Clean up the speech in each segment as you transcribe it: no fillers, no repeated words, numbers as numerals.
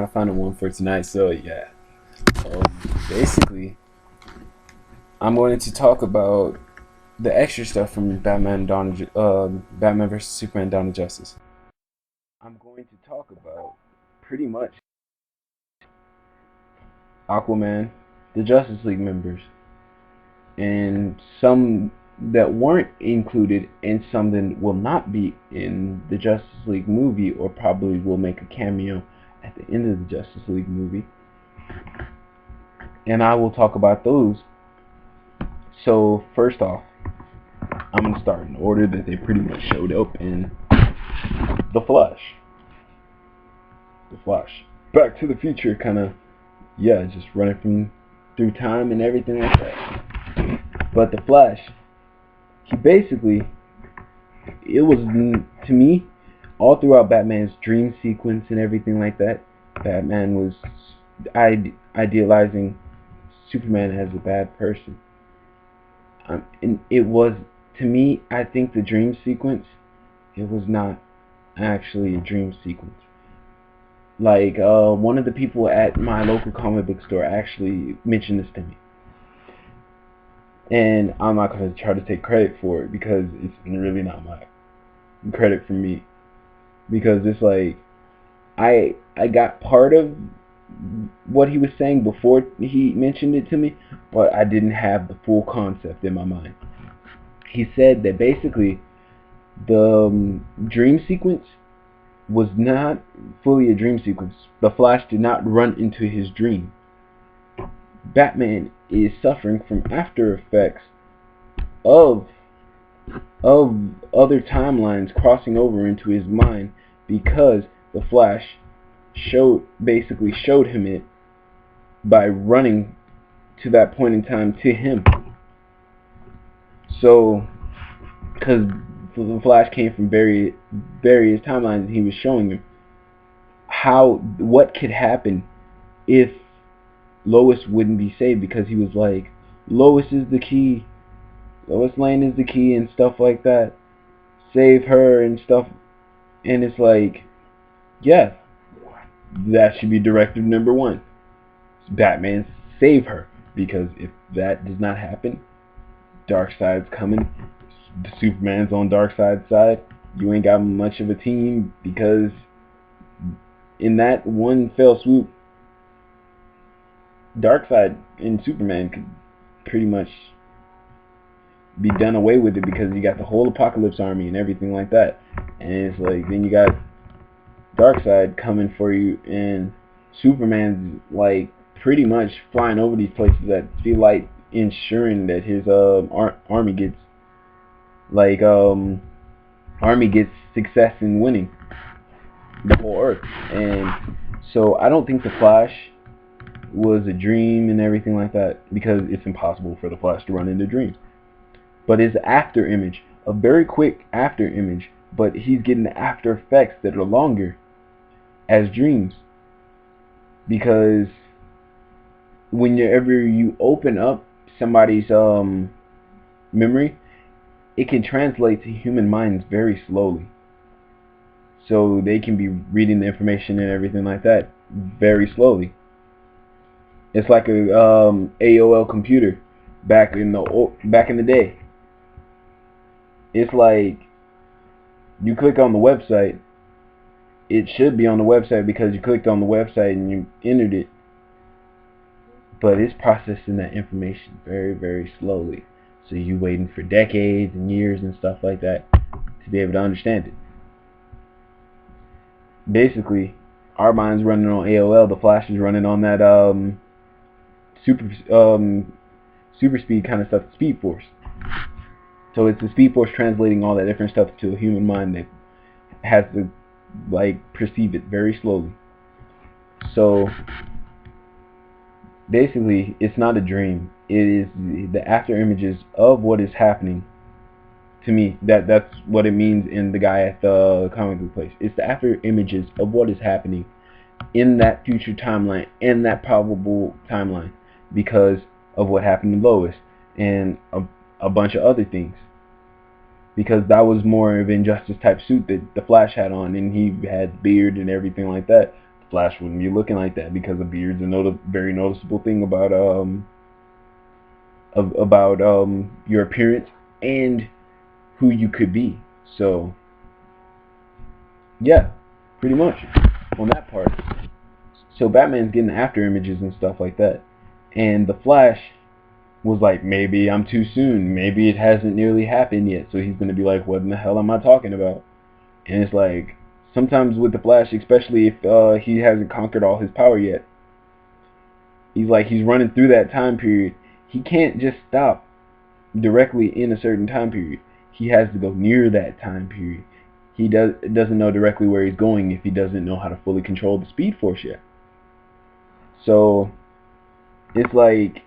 My final one for tonight. So yeah, um, basically, I'm going to talk about the extra stuff from Batman vs Superman: Dawn of Justice. I'm going to talk about pretty much Aquaman, the Justice League members, and some that weren't included, and some that will not be in the Justice League movie, or probably will make a cameo at the end of the Justice League movie. And I will talk about those. So first off, I'm gonna start in order that they pretty much showed up in the Flash. The Flash, Back to the Future, kind of, yeah, just running from through time and everything like that. But the Flash, he basically, it was, to me, all throughout Batman's dream sequence and everything like that. Batman was idealizing Superman as a bad person. And it was, to me, I think the dream sequence, it was not actually a dream sequence. Like, one of the people at my local comic book store actually mentioned this to me. And I'm not going to try to take credit for it, because it's really not my credit for me. Because it's like, I got part of what he was saying before he mentioned it to me, but I didn't have the full concept in my mind. He said that basically the dream sequence was not fully a dream sequence. The Flash did not run into his dream. Batman is suffering from after effects of other timelines crossing over into his mind, because the Flash basically showed him it by running to that point in time to him. So, because the Flash came from various timelines, and he was showing him what could happen if Lois wouldn't be saved, because he was like, Lois is the key, Lois Lane is the key, and stuff like that. Save her and stuff. And it's like, yeah, that should be directive number one. Batman, save her, because if that does not happen, Darkseid's coming. Superman's on Darkseid's side. You ain't got much of a team, because in that one fell swoop, Darkseid and Superman could pretty much be done away with it, because you got the whole Apocalypse Army and everything like that. And it's like, then you got Darkseid coming for you, and Superman's like pretty much flying over these places that feel like ensuring that his army gets success in winning the whole Earth. And so I don't think the Flash was a dream and everything like that, because it's impossible for the Flash to run into dreams. But his after image, a very quick after image, but he's getting the after effects that are longer as dreams, because whenever you open up somebody's memory, it can translate to human minds very slowly. So they can be reading the information and everything like that very slowly. It's like a AOL computer back in the day. It's like you click on the website. It should be on the website because you clicked on the website and you entered it. But it's processing that information very, very slowly. So you're waiting for decades and years and stuff like that to be able to understand it. Basically, our mind's running on AOL. The Flash is running on that super speed kind of stuff, Speed Force. So it's the Speed Force translating all that different stuff to a human mind that has to perceive it very slowly. So basically, it's not a dream. It is the after images of what is happening. To me, that's what it means in the guy at the comic book place. It's the after images of what is happening in that future timeline and that probable timeline, because of what happened to Lois and a bunch of other things. Because that was more of an Injustice type suit that the Flash had on, and he had beard and everything like that. Flash wouldn't be looking like that, because a beard's a very noticeable thing about your appearance and who you could be. So yeah, pretty much on that part. So Batman's getting after images and stuff like that, and the Flash was like, maybe I'm too soon, maybe it hasn't nearly happened yet. So he's gonna be like, what in the hell am I talking about? And it's like, sometimes with the Flash, especially if he hasn't conquered all his power yet, he's running through that time period. He can't just stop directly in a certain time period. He has to go near that time period. He doesn't know directly where he's going if he doesn't know how to fully control the Speed Force yet. So it's like,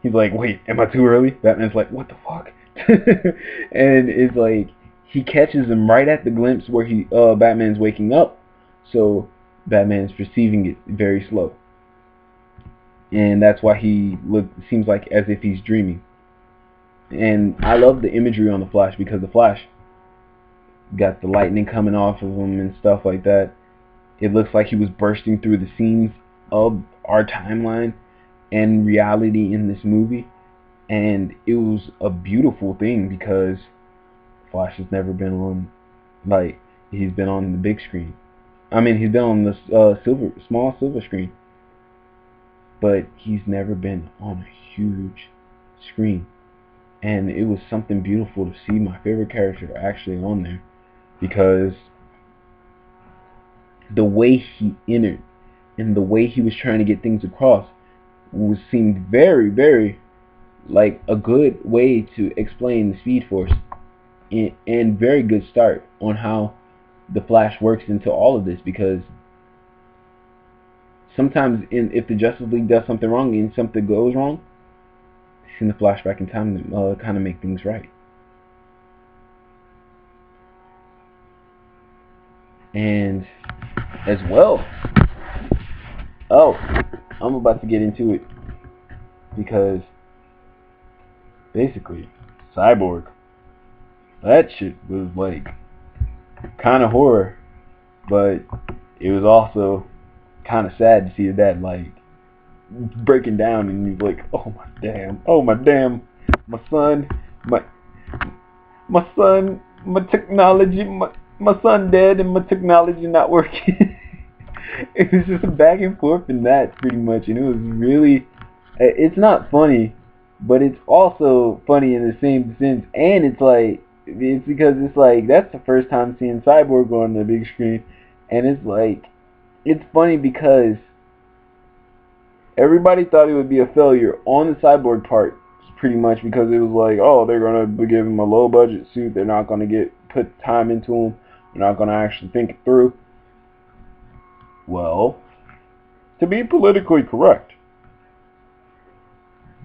he's like, wait, am I too early? Batman's like, what the fuck? And it's like, he catches him right at the glimpse where Batman's waking up. So Batman's perceiving it very slow, and that's why seems like as if he's dreaming. And I love the imagery on the Flash, because the Flash got the lightning coming off of him and stuff like that. It looks like he was bursting through the scenes of our timeline and reality in this movie, and it was a beautiful thing, because Flash has never been on, like, he's been on the big screen. I mean, he's been on the small silver screen, but he's never been on a huge screen. And it was something beautiful to see my favorite character actually on there, because the way he entered and the way he was trying to get things across seemed very, very like a good way to explain the Speed Force, and very good start on how the Flash works into all of this. Because sometimes if the Justice League does something wrong and something goes wrong, send the Flash back in time to kind of make things right. And as well, I'm about to get into it, because basically Cyborg, that shit was like kind of horror, but it was also kind of sad to see that like breaking down, and you're like, oh my damn, my son, my technology, my son dead, and my technology not working. It was just a back and forth in that, pretty much, and it was really, it's not funny, but it's also funny in the same sense. And it's because it's like, that's the first time seeing Cyborg on the big screen, and it's like, it's funny because everybody thought it would be a failure on the Cyborg part, pretty much, because it was like, oh, they're gonna give him a low budget suit, they're not gonna put time into him, they're not gonna actually think it through. Well, to be politically correct,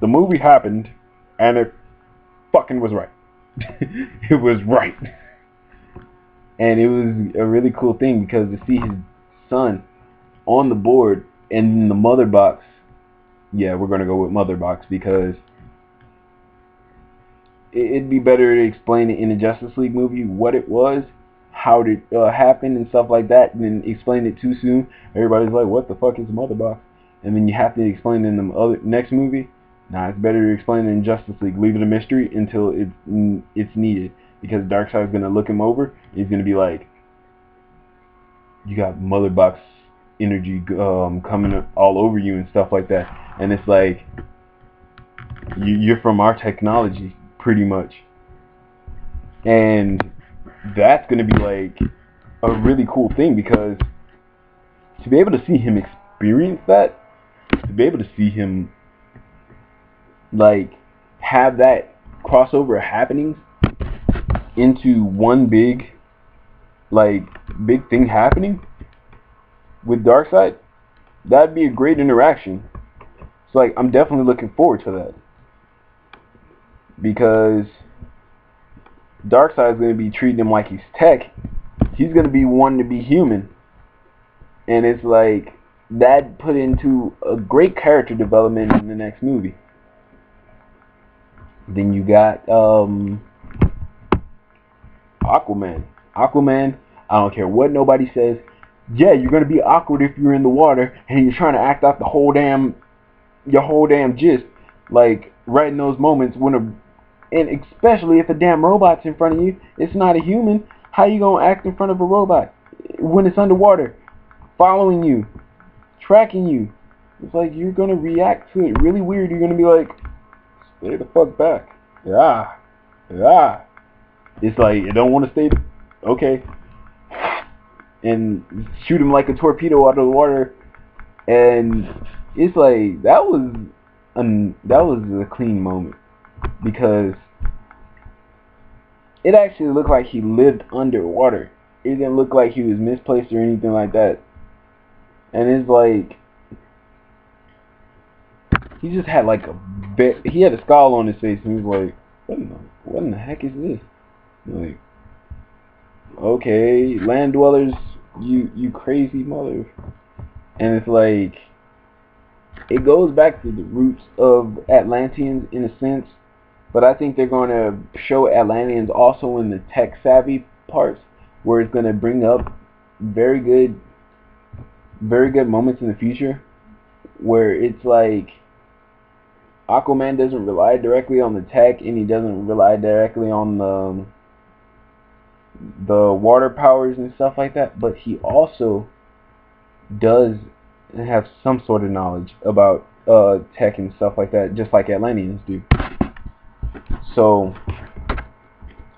the movie happened, and it fucking was right. It was right. And it was a really cool thing, because to see his son on the board and in the mother box, yeah, we're going to go with mother box, because it'd be better to explain it in a Justice League movie what it was, how it happened and stuff like that, than explain it too soon. Everybody's like, what the fuck is a mother box? And then you have to explain it in the next movie. Nah, it's better to explain it in Justice League. Leave it a mystery until it's needed, because Darkseid's going to look him over, and he's going to be like, you got mother box energy coming all over you and stuff like that. And it's like, you're from our technology, pretty much. And that's going to be like a really cool thing, because to be able to see him experience that, to be able to see him like have that crossover happenings into one big thing happening with Darkseid, that'd be a great interaction. So like, I'm definitely looking forward to that, because Darkseid's going to be treating him like he's tech. He's going to be wanting to be human, and it's like, that put into a great character development in the next movie. Then you got Aquaman. I don't care what nobody says, Yeah, you're gonna be awkward if you're in the water and you're trying to act out your whole damn gist, like right in those moments when and especially if a damn robot's in front of you, it's not a human. How you gonna act in front of a robot when it's underwater, following you, tracking you? It's like you're gonna react to it really weird. You're gonna be like, stay the fuck back. Yeah, yeah. It's like you don't want to stay. Okay, and shoot him like a torpedo out of the water, and it's like that was a clean moment because it actually looked like he lived underwater. It didn't look like he was misplaced or anything like that. And it's like he just had like he had a scowl on his face, and he was like, what in the heck is this? Like, okay, land dwellers, you crazy mother. And it's like it goes back to the roots of Atlanteans in a sense, but I think they're going to show Atlanteans also in the tech savvy parts, where it's going to bring up very good, very good moments in the future, where it's like Aquaman doesn't rely directly on the tech, and he doesn't rely directly on the water powers and stuff like that, but he also does have some sort of knowledge about tech and stuff like that, just like Atlanteans do. So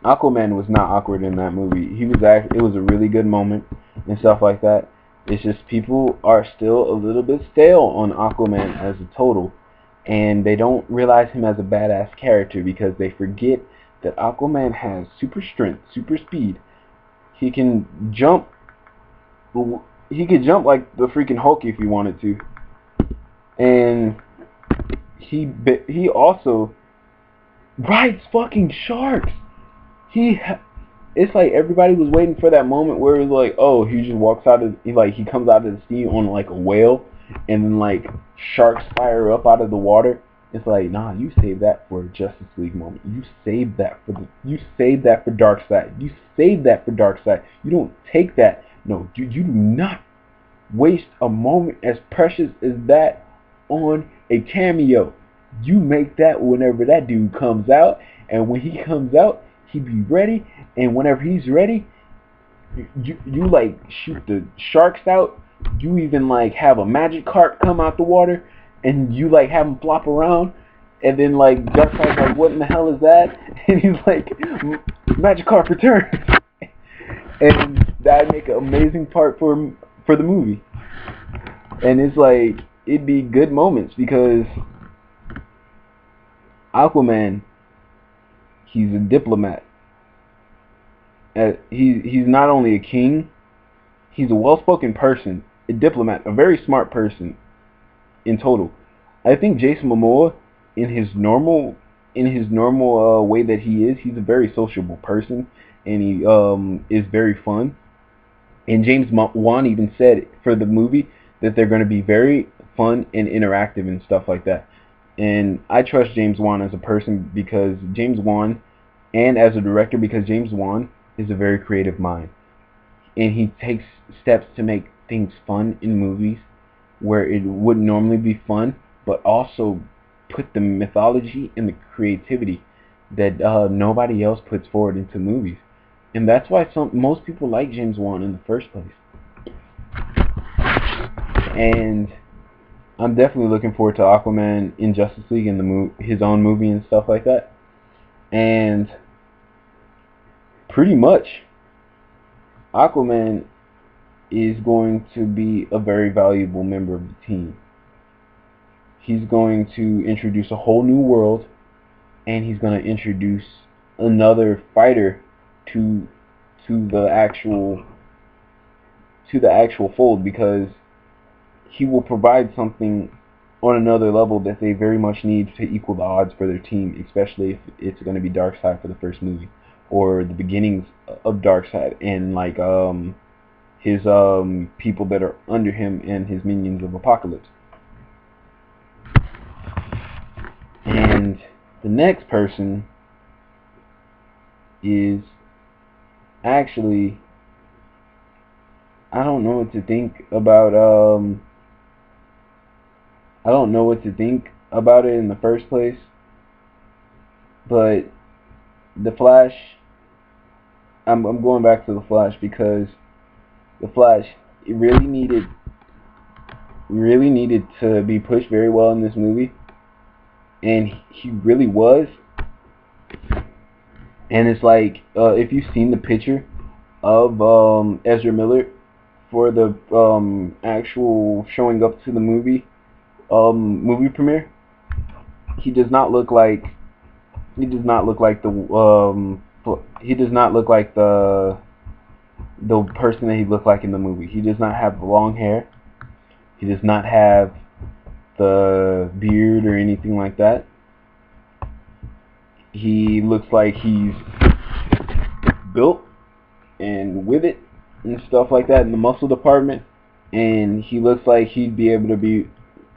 Aquaman was not awkward in that movie. It was a really good moment and stuff like that. It's just people are still a little bit stale on Aquaman as a total, and they don't realize him as a badass character because they forget that Aquaman has super strength, super speed. He can jump. He could jump like the freaking Hulk if he wanted to, and he also rides fucking sharks. It's like everybody was waiting for that moment where it was like, oh, he just walks out of he comes out of the sea on like a whale, and then like sharks fire up out of the water. It's like, nah, you saved that for a Justice League moment. You saved that for Darkseid. You saved that for Darkseid. You don't take that. No, you do not waste a moment as precious as that on a cameo. You make that whenever that dude comes out, and when he comes out, he be ready, and whenever he's ready, you like shoot the sharks out. You even like have a magic carp come out the water, and you like have him flop around, and then like Darkseid's like, what in the hell is that? And he's like, magic carp returns. And that'd make an amazing part for the movie. And it's like it'd be good moments because Aquaman, he's a diplomat. He's not only a king, he's a well-spoken person, a diplomat, a very smart person in total. I think Jason Momoa, in his normal way that he's a very sociable person, and he is very fun. And James Wan even said for the movie that they're going to be very fun and interactive and stuff like that. And I trust James Wan as a person because James Wan, and as a director because James Wan is a very creative mind. And he takes steps to make things fun in movies where it wouldn't normally be fun, but also put the mythology and the creativity that nobody else puts forward into movies. And that's why most people like James Wan in the first place. And I'm definitely looking forward to Aquaman in Justice League and his own movie and stuff like that. And pretty much Aquaman is going to be a very valuable member of the team. He's going to introduce a whole new world, and he's going to introduce another fighter to the actual fold, because he will provide something on another level that they very much need to equal the odds for their team, especially if it's going to be Darkseid for the first movie, or the beginnings of Darkseid and like his people that are under him and his minions of Apocalypse. And the next person is actually I don't know what to think about I don't know what to think about it in the first place, but the Flash, I'm going back to the Flash because the Flash, it really needed to be pushed very well in this movie, and he really was. And it's like, if you've seen the picture of Ezra Miller for the actual showing up to the movie premiere, he does not look like he does not look like he does not look like the person that he looked like in the movie. He does not have the long hair. He does not have the beard or anything like that. He looks like he's built and with it and stuff like that in the muscle department, and he looks like he'd be able to be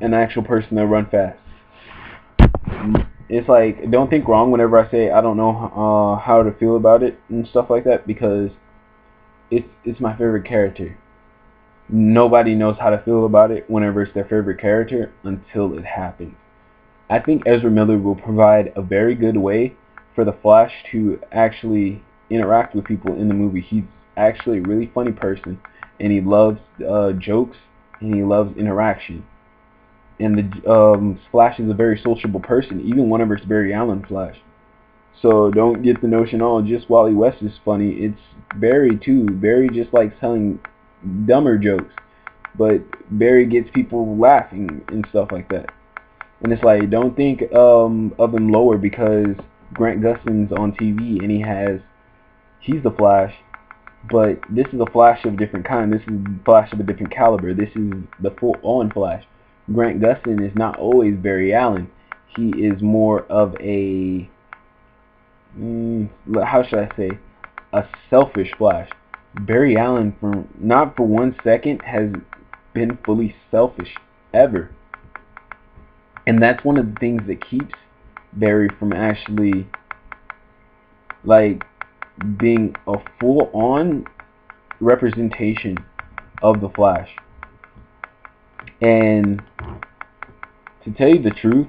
an actual person that run fast. It's like, don't think wrong whenever I say I don't know how to feel about it and stuff like that, because it's my favorite character. Nobody knows how to feel about it whenever it's their favorite character until it happens. I think Ezra Miller will provide a very good way for the Flash to actually interact with people in the movie. He's actually a really funny person, and he loves jokes, and he loves interaction. And the Flash is a very sociable person, even whenever it's Barry Allen Flash. So don't get the notion, oh, just Wally West is funny. It's Barry too. Barry just likes telling dumber jokes, but Barry gets people laughing and stuff like that. And it's like, don't think of him lower because Grant Gustin's on TV and he's the Flash, but this is a Flash of a different kind. This is a Flash of a different caliber. This is the full-on Flash. Grant Gustin is not always Barry Allen. He is more of a, how should I say, a selfish Flash. Barry Allen, for not for 1 second, has been fully selfish ever. And that's one of the things that keeps Barry from actually, like, being a full-on representation of the Flash. And to tell you the truth,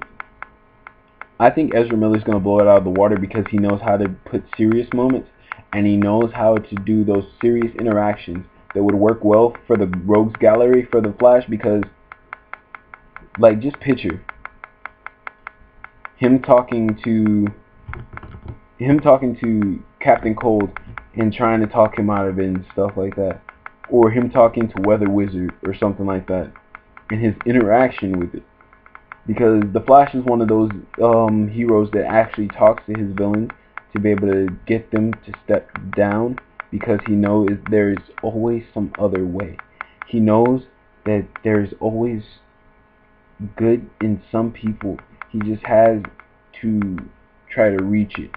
I think Ezra Miller's going to blow it out of the water because he knows how to put serious moments, and he knows how to do those serious interactions that would work well for the Rogues Gallery for the Flash. Because, like, just picture him talking to Captain Cold and trying to talk him out of it and stuff like that, or him talking to Weather Wizard or something like that, and his interaction with it. Because the Flash is one of those heroes that actually talks to his villains to be able to get them to step down, because he knows there is always some other way. He knows that there's always good in some people. He just has to try to reach it,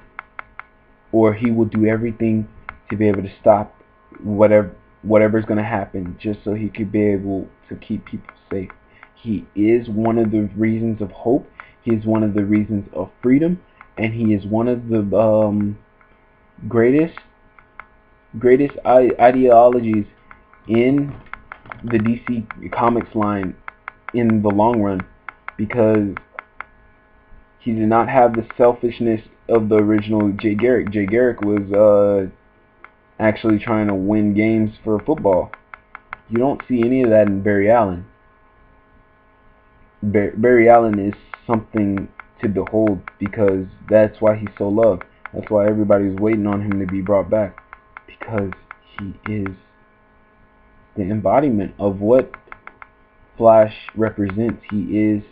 or he will do everything to be able to stop whatever's going to happen, just so he could be able to keep people safe. He is one of the reasons of hope. He is one of the reasons of freedom, and he is one of the greatest ideologies in the DC Comics line in the long run, because he did not have the selfishness of the original Jay Garrick. Jay Garrick was actually trying to win games for football. You don't see any of that in Barry Allen. Barry Allen is something to behold, because that's why he's so loved. That's why everybody's waiting on him to be brought back, because he is the embodiment of what Flash represents. He is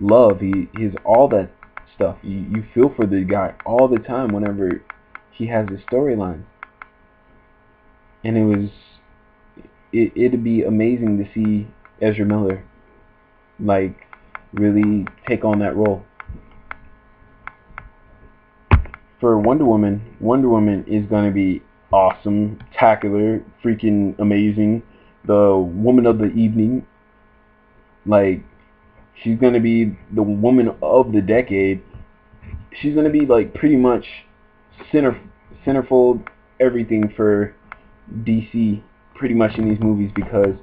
love. He is all that stuff. You feel for the guy all the time whenever he has his storyline. And it'd be amazing to see Ezra Miller, like, really take on that role. For Wonder Woman is going to be awesome, tacular, freaking amazing. The woman of the evening. Like, she's going to be the woman of the decade. She's going to be, like, pretty much centerfold everything for DC. pretty much in these movies because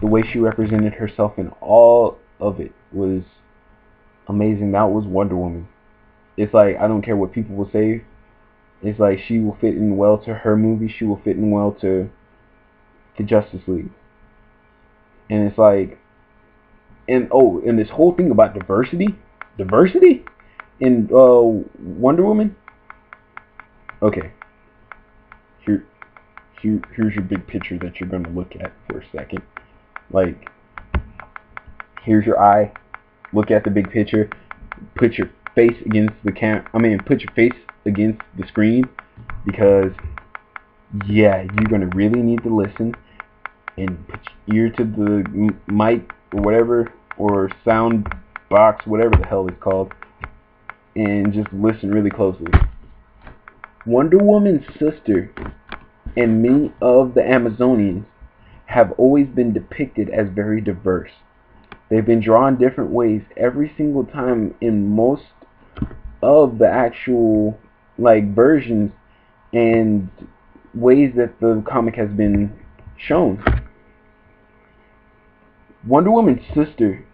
the way she represented herself in all of it was amazing. That was Wonder Woman. It's like, I don't care what people will say. It's like she will fit in well to her movie. She will fit in well to the Justice League. And it's like, and this whole thing about diversity in Wonder Woman. Okay, here's your big picture that you're gonna look at for a second. Like, here's your eye. Look at the big picture. Put your face against the put your face against the screen, because yeah, you're gonna really need to listen and put your ear to the mic or whatever, or sound box, whatever the hell it's called, and just listen really closely. Wonder Woman's sister and many of the Amazonians have always been depicted as very diverse. They've been drawn different ways every single time in most of the actual versions and ways that the comic has been shown. Wonder Woman's sister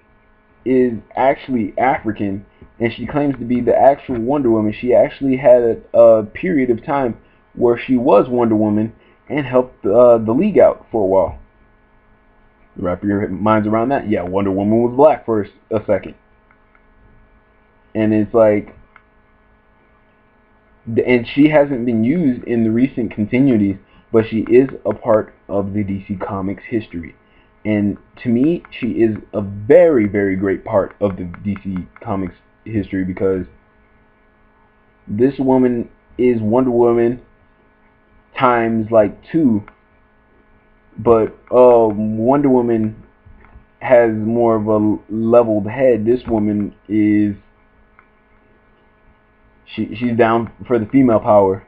is actually African, and she claims to be the actual Wonder Woman. She actually had a period of time where she was Wonder Woman and helped the League out for a while. Wrap your minds around that. Yeah, Wonder Woman was black for a second. And it's like, and she hasn't been used in the recent continuities, but she is a part of the DC Comics history. And to me, she is a very, very great part of the DC Comics history, because this woman is Wonder Woman times like 2. But Wonder Woman has more of a leveled head. This woman is, she's down for the female power,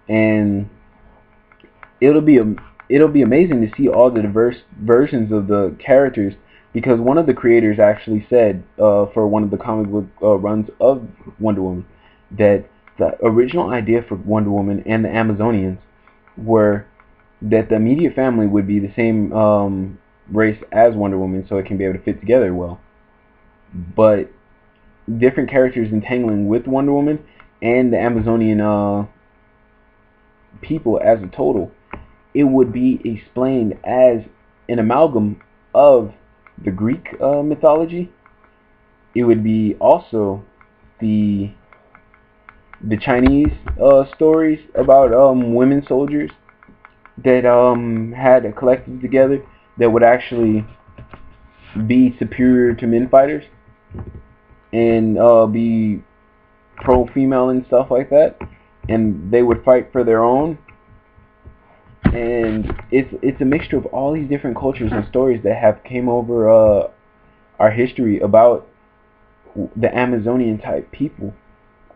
and it'll be amazing to see all the diverse versions of the characters, because one of the creators actually said for one of the comic book runs of Wonder Woman that the original idea for Wonder Woman and the Amazonians were that the immediate family would be the same race as Wonder Woman, so it can be able to fit together well. But different characters entangling with Wonder Woman and the Amazonian people as a total, it would be explained as an amalgam of the Greek mythology. It would be also the Chinese stories about women soldiers that had a collective together that would actually be superior to men fighters and be pro-female and stuff like that, and they would fight for their own. And it's a mixture of all these different cultures and stories that have came over our history about the Amazonian type people.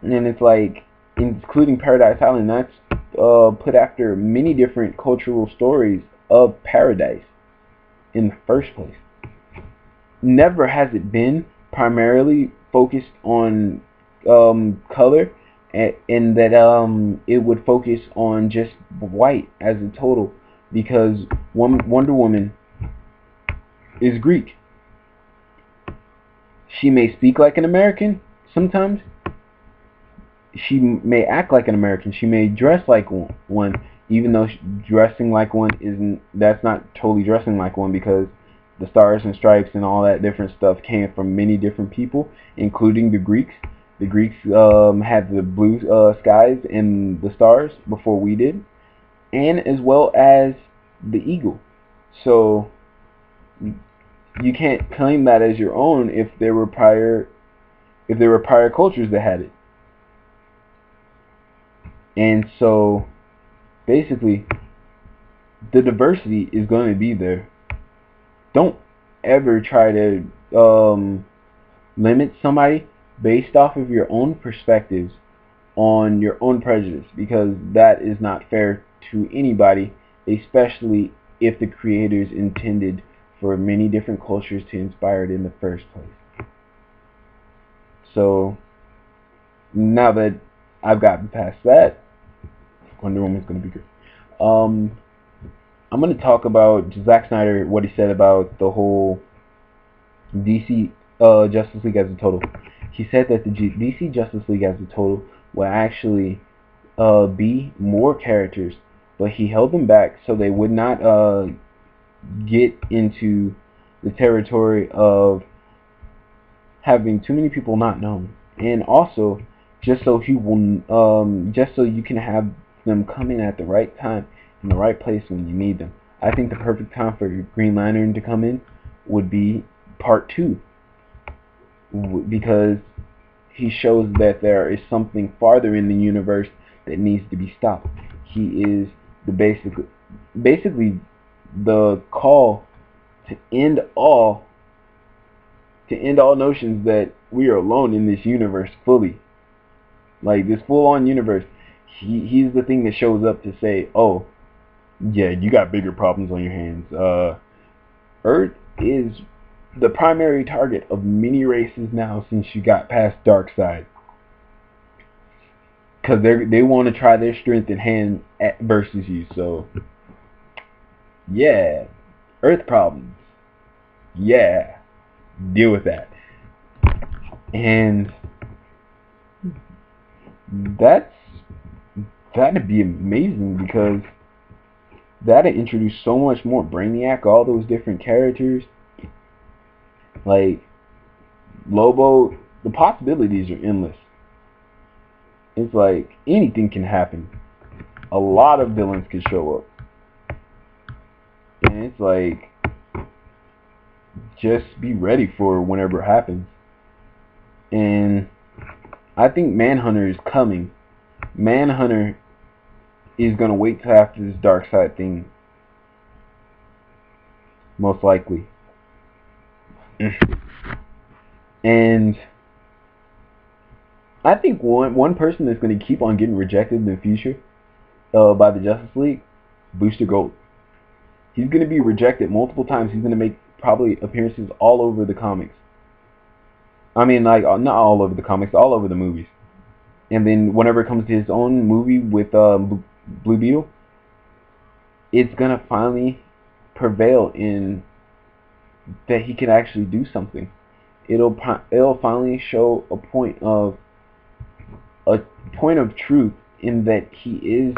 And it's like, including Paradise Island, that's put after many different cultural stories of paradise in the first place. Never has it been primarily focused on color, and that it would focus on just white as a total, because Wonder Woman is Greek. She may speak like an American sometimes. She may act like an American. She may dress like one, even though dressing like one that's not totally dressing like one, because the stars and stripes and all that different stuff came from many different people, including the Greeks. The Greeks had the blue skies and the stars before we did, and as well as the eagle. So you can't claim that as your own if there were prior cultures that had it. And so basically, the diversity is going to be there. Don't ever try to limit somebody based off of your own perspectives on your own prejudice, because that is not fair to anybody, especially if the creators intended for many different cultures to inspire it in the first place. So now that I've gotten past that, Wonder Woman's going to be good. I'm going to talk about Zack Snyder, what he said about the whole DC Justice League as a total. He said that the DC Justice League as a total will actually be more characters, but he held them back so they would not get into the territory of having too many people not known, and also just so he will, just so you can have them come in at the right time in the right place when you need them. I think the perfect time for Green Lantern to come in would be part 2, because he shows that there is something farther in the universe that needs to be stopped. He is the basically the call to end all notions that we are alone in this universe fully. Like this full-on universe. He's the thing that shows up to say, oh, yeah, you got bigger problems on your hands. Earth is the primary target of many races now since you got past Darkseid. Because they want to try their strength in hand versus you. So, yeah, Earth problems. Yeah, deal with that. And that'd be amazing, because that'd introduce so much more. Brainiac, all those different characters, like Lobo. The possibilities are endless. It's like anything can happen. A lot of villains can show up, and it's like just be ready for whenever it happens. And I think Manhunter is coming. Manhunter is gonna wait till after this Darkseid thing, most likely. And I think one person that's gonna keep on getting rejected in the future by the Justice League, Booster Gold. He's gonna be rejected multiple times. He's gonna make probably appearances all over the comics. I mean, like, not all over the comics, all over the movies. And then whenever it comes to his own movie with Blue Beetle, it's gonna finally prevail in that he can actually do something. It'll finally show a point of truth in that he is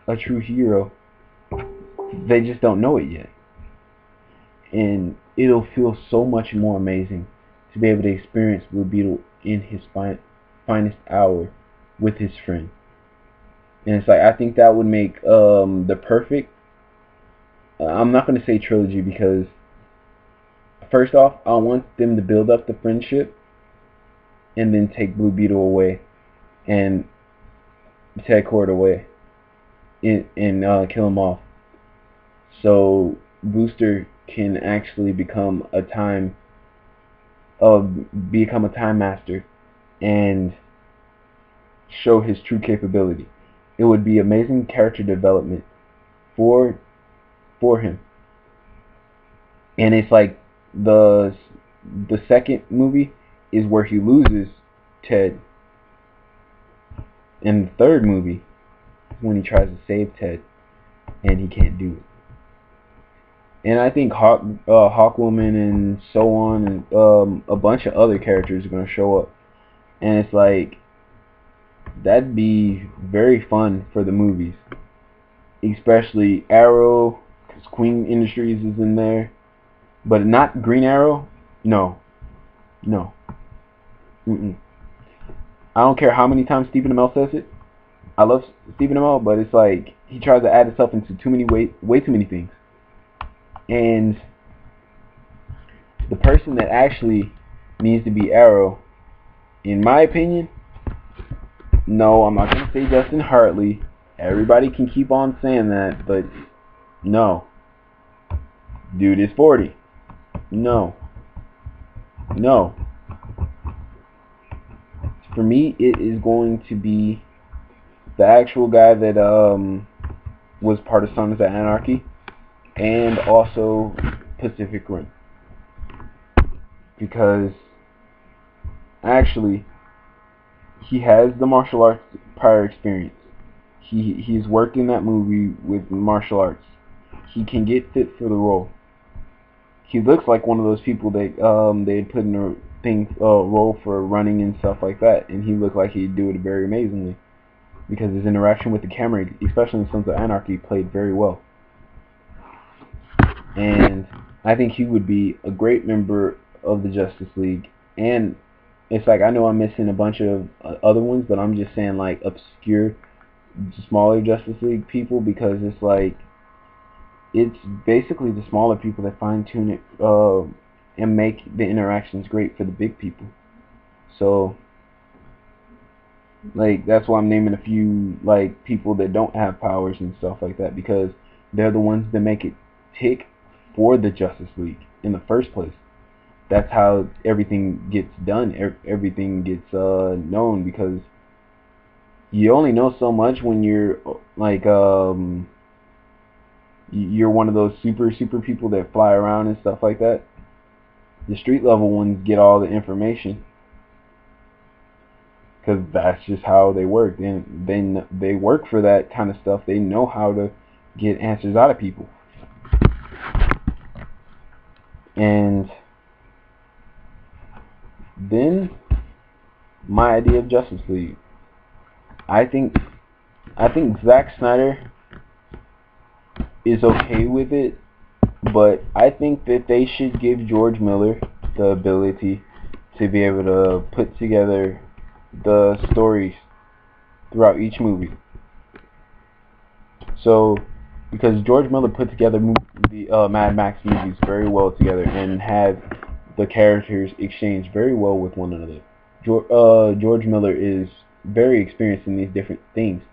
a true hero. They just don't know it yet, and it'll feel so much more amazing to be able to experience Blue Beetle in his finest hour with his friend. And it's like, I think that would make the perfect, I'm not going to say trilogy, because first off, I want them to build up the friendship and then take Blue Beetle away and Ted Kord away and kill him off, so Booster can actually become a time master and show his true capability. It would be amazing character development for him. And it's like the second movie is where he loses Ted, and the third movie is when he tries to save Ted and he can't do it. And I think Hawkwoman and so on, and a bunch of other characters are going to show up. And it's like, that'd be very fun for the movies. Especially Arrow, because Queen Industries is in there. But not Green Arrow. No. I don't care how many times Stephen Amell says it. I love Stephen Amell, but it's like he tries to add himself into way too many things. And the person that actually needs to be Arrow, in my opinion, no, I'm not going to say Justin Hartley. Everybody can keep on saying that, but no. Dude is 40. No. For me, it is going to be the actual guy that was part of Sons of Anarchy and also Pacific Rim. Because actually, he has the martial arts prior experience. He's worked in that movie with martial arts. he can get fit for the role. He looks like one of those people that they put in a role for running and stuff like that, and he looked like he'd do it very amazingly because his interaction with the camera, especially in Sons of Anarchy, played very well. And I think he would be a great member of the Justice League. And it's like, I know I'm missing a bunch of other ones, but I'm just saying like obscure, smaller Justice League people, because it's like, it's basically the smaller people that fine-tune it and make the interactions great for the big people. So, like, that's why I'm naming a few, like, people that don't have powers and stuff like that, because they're the ones that make it tick for the Justice League in the first place. That's how everything gets done. Everything gets known, because you only know so much when you're like you're one of those super people that fly around and stuff like that. The street level ones get all the information because that's just how they work. And then they work for that kind of stuff. They know how to get answers out of people. And then my idea of Justice League. I think Zack Snyder is okay with it, but I think that they should give George Miller the ability to be able to put together the stories throughout each movie. So, because George Miller put together the Mad Max movies very well together and had the characters exchange very well with one another. George Miller is very experienced in these different things.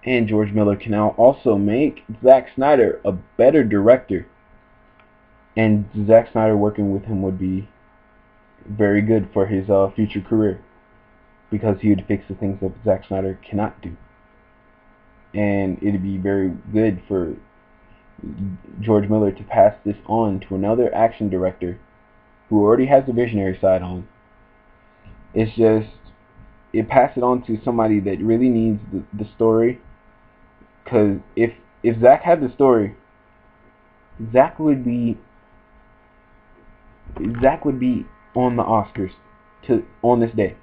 And George Miller can now also make Zack Snyder a better director. And Zack Snyder working with him would be very good for his future career, because he would fix the things that Zack Snyder cannot do. And it'd be very good for George Miller to pass this on to another action director who already has the visionary side on. It's just, it pass it on to somebody that really needs the story. Because if Zack had the story, Zack would be on the Oscars on this day.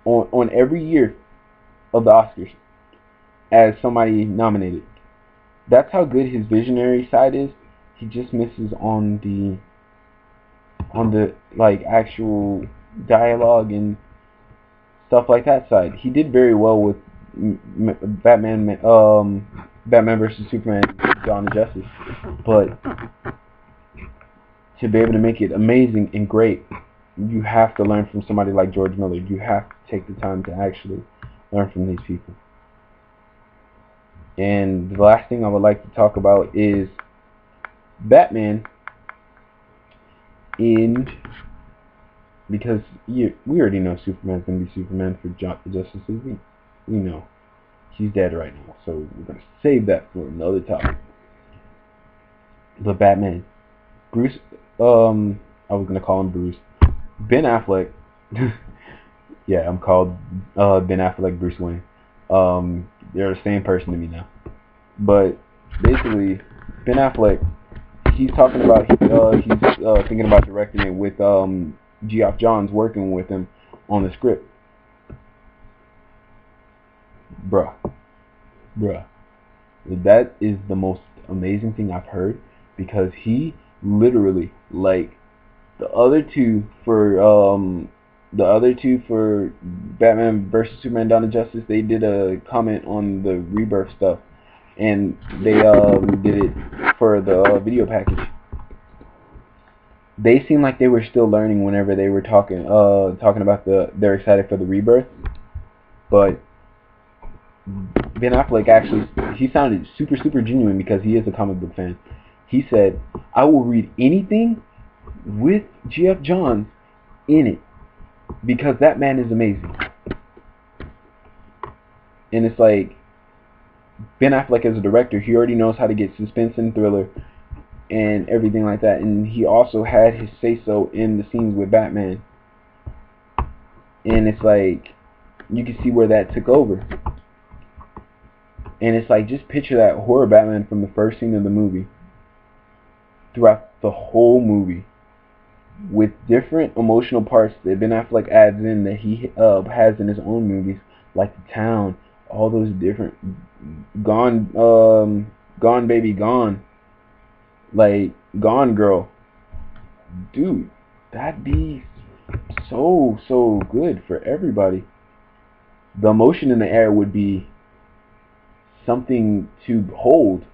On every year of the Oscars as somebody nominated. That's how good his visionary side is. He just misses on the like actual dialogue and stuff like that side. He did very well with Batman versus Superman, Dawn of Justice, but to be able to make it amazing and great, you have to learn from somebody like George Miller. You have to take the time to actually learn from these people. And the last thing I would like to talk about is Batman. Because we already know Superman's going to be Superman for Justice League. We know. He's dead right now, so we're going to save that for another topic. But Batman. Bruce, I was going to call him Bruce. Ben Affleck. Yeah, I'm called Ben Affleck Bruce Wayne. They're the same person to me now. But basically, Ben Affleck, he's talking about he's thinking about directing it with Geoff Johns working with him on the script. Bruh, that is the most amazing thing I've heard, because he literally, like, the other two for Batman versus Superman Dawn of Justice, they did a comment on the Rebirth stuff, and they did it for the video package. They seemed like they were still learning whenever they were talking about they're excited for the Rebirth. But Ben Affleck actually, he sounded super genuine, because he is a comic book fan. He said, "I will read anything with Geoff Johns in it, because that man is amazing." And it's like, Ben Affleck as a director, he already knows how to get suspense and thriller and everything like that, and he also had his say-so in the scenes with Batman. And it's like, you can see where that took over. And it's like, just picture that horror Batman from the first scene of the movie throughout the whole movie, with different emotional parts that Ben Affleck adds in that he has in his own movies, like The Town, all those different Gone Baby Gone, like Gone Girl. Dude, that'd be so good for everybody. The emotion in the air would be something to hold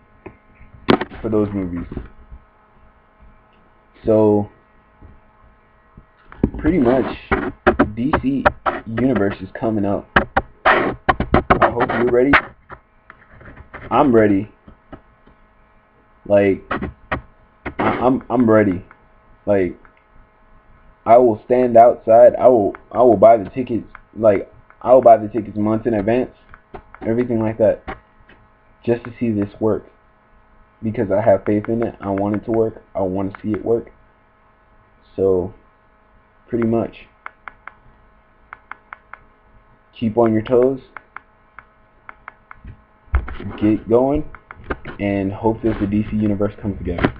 for those movies. So pretty much DC Universe is coming up. I hope you're ready. I'm ready. Like, I'm ready. Like, I will stand outside. I will buy the tickets. Like, I will buy the tickets months in advance, everything like that, just to see this work, because I have faith in it. I want it to work. I want to see it work. So pretty much, keep on your toes, get going, and hope that the DC Universe comes together.